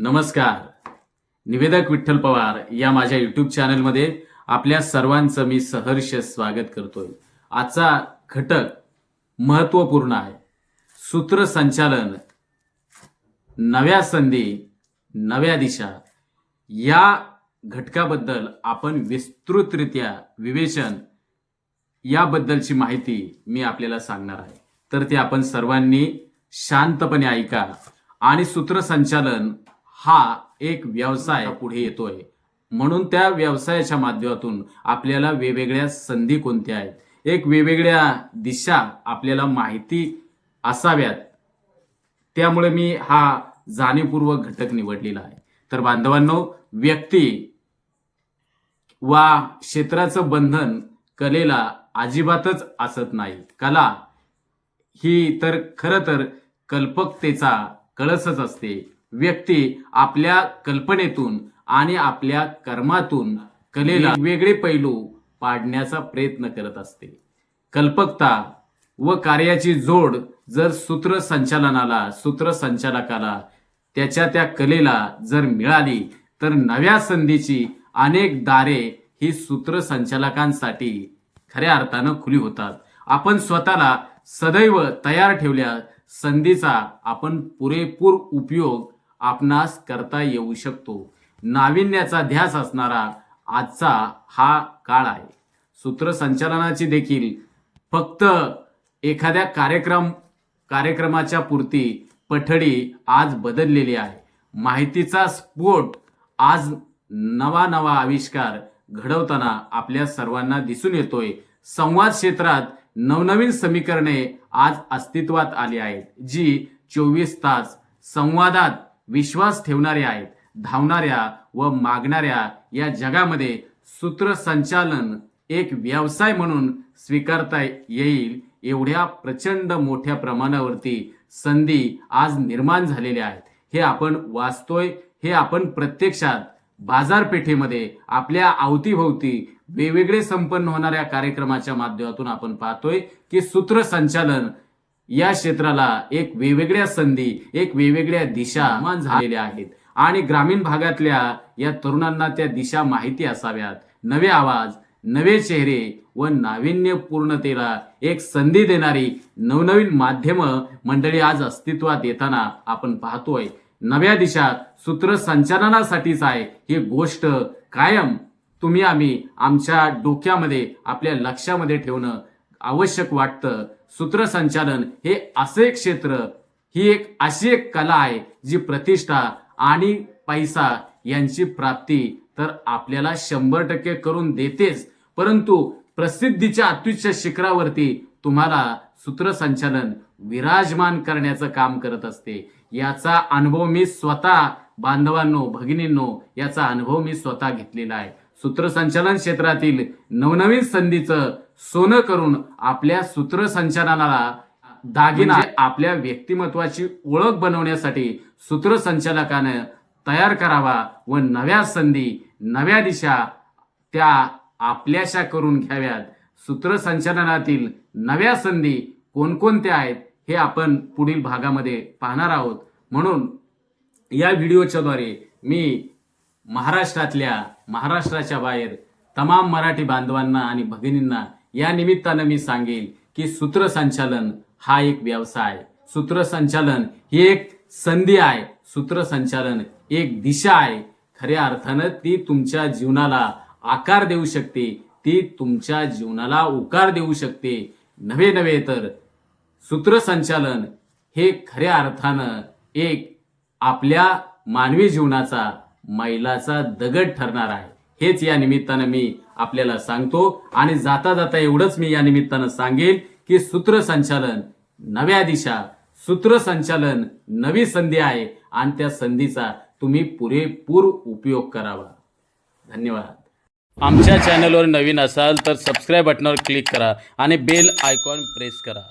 नमस्कार. निवेदक विठ्ठल पवार या माझ्या यूट्यूब चॅनलमध्ये आपल्या सर्वांचं मी सहर्ष स्वागत करतोय. आजचा घटक महत्त्वपूर्ण आहे. सूत्रसंचालन, नव्या संधी, नव्या दिशा या घटकाबद्दल आपण विस्तृतरित्या विवेचन याबद्दलची माहिती मी आपल्याला सांगणार आहे. तर ते आपण सर्वांनी शांतपणे ऐका. आणि सूत्रसंचालन हा एक व्यवसाय पुढे येतोय, म्हणून त्या व्यवसायाच्या माध्यमातून आपल्याला वेगवेगळ्या संधी कोणत्या आहेत, एक वेगवेगळ्या दिशा आपल्याला माहिती असाव्यात. त्यामुळे मी हा जाणीवपूर्वक घटक निवडलेला आहे. तर बांधवांनो, व्यक्ती वा क्षेत्राचं बंधन कलेला अजिबातच असत नाही. कला ही तर खरं तर कल्पकतेचा कळसच असते. व्यक्ती आपल्या कल्पनेतून आणि आपल्या कर्मातून कलेला वेगळे पैलू पाडण्याचा प्रयत्न करत असते. कल्पकता व कार्याची जोड जर सूत्रसंचालनाला, सूत्रसंचालकाला त्याच्या त्या कलेला जर मिळाली तर नव्या संधीची अनेक दारे ही सूत्रसंचालकांसाठी खऱ्या अर्थानं खुली होतात. आपण स्वतःला सदैव तयार ठेवल्या संधीचा आपण पुरेपूर उपयोग आपणास करता येऊ शकतो. नाविन्याचा ध्यास असणारा आजचा हा काळ आहे. सूत्रसंचालनाची देखील फक्त एखाद्या कार्यक्रमाच्या पुरती पठडी आज बदललेली आहे. माहितीचा स्फोट आज नवा आविष्कार घडवताना आपल्या सर्वांना दिसून येतोय. संवाद क्षेत्रात नवनवीन समीकरणे आज अस्तित्वात आली आहेत, जी 24 तास संवादात विश्वास ठेवणारे आहेत. धावणाऱ्या व मागणाऱ्या या जगामध्ये सूत्रसंचालन एक व्यवसाय म्हणून स्वीकारता येईल एवढ्या प्रचंड मोठ्या प्रमाणावरती संधी आज निर्माण झालेल्या आहेत. हे आपण वाचतोय, हे आपण प्रत्यक्षात बाजारपेठेमध्ये आपल्या अवतीभोवती वेगवेगळे संपन्न होणाऱ्या कार्यक्रमाच्या माध्यमातून आपण पाहतोय की सूत्रसंचालन या क्षेत्राला एक वेगवेगळ्या संधी, एक वेगवेगळ्या दिशा निर्माण झालेल्या आहेत. आणि ग्रामीण भागातल्या या तरुणांना त्या दिशा माहिती असाव्यात. नवे आवाज, नवे चेहरे व नाविन्यपूर्णतेला एक संधी देणारी नवनवीन माध्यम मंडळी आज अस्तित्वात येताना आपण पाहतोय. नव्या दिशा सूत्रसंचालनासाठीच आहे ही गोष्ट कायम तुम्ही आम्ही आमच्या डोक्यामध्ये, आपल्या लक्षामध्ये ठेवणं आवश्यक वाटतं. सूत्रसंचालन हे असे क्षेत्र, ही एक अशी एक कला आहे जी प्रतिष्ठा आणि पैसा यांची प्राप्ती तर आपल्याला 100% करून देतेच, परंतु प्रसिद्धीच्या अत्युच्च शिखरावरती तुम्हाला सूत्रसंचालन विराजमान करण्याचं काम करत असते. याचा अनुभव मी स्वतः, बांधवांनो, भगिनींनो, याचा अनुभव मी स्वतः घेतलेला आहे. सूत्रसंचालन क्षेत्रातील नवनवीन संधीचं सोनं करून आपल्या सूत्रसंचालनाला दागिना, आपल्या व्यक्तिमत्वाची ओळख बनवण्यासाठी सूत्रसंचालकानं तयार करावा व नव्या संधी, नव्या दिशा त्या आपल्याशा करून घ्याव्यात. सूत्रसंचालनातील नव्या संधी कोणकोणत्या आहेत हे आपण पुढील भागामध्ये पाहणार आहोत. म्हणून या व्हिडिओच्याद्वारे मी महाराष्ट्राच्या बाहेर तमाम मराठी बांधवांना आणि भगिनींना या निमित्तानं मी सांगेल की सूत्रसंचालन हा एक व्यवसाय, सूत्रसंचालन ही एक संधी आहे, सूत्रसंचालन एक दिशा आहे. खऱ्या अर्थानं ती तुमच्या जीवनाला आकार देऊ शकते, ती तुमच्या जीवनाला उकार देऊ शकते. नव्हे तर सूत्रसंचालन हे खऱ्या अर्थानं एक आपल्या मानवी जीवनाचा मैलाचा दगड ठरणार आहे. हेच या निमित्तानं मी आपल्याला सांगतो. आणि जाता एवढंच मी या निमित्तानं सांगेन की सूत्रसंचालन नव्या दिशा, सूत्रसंचालन नवी संधी आहे आणि त्या संधीचा तुम्ही पुरेपूर उपयोग करावा. धन्यवाद. आमच्या चॅनलवर नवीन असाल तर सबस्क्राईब बटनावर क्लिक करा आणि बेल आयकॉन प्रेस करा.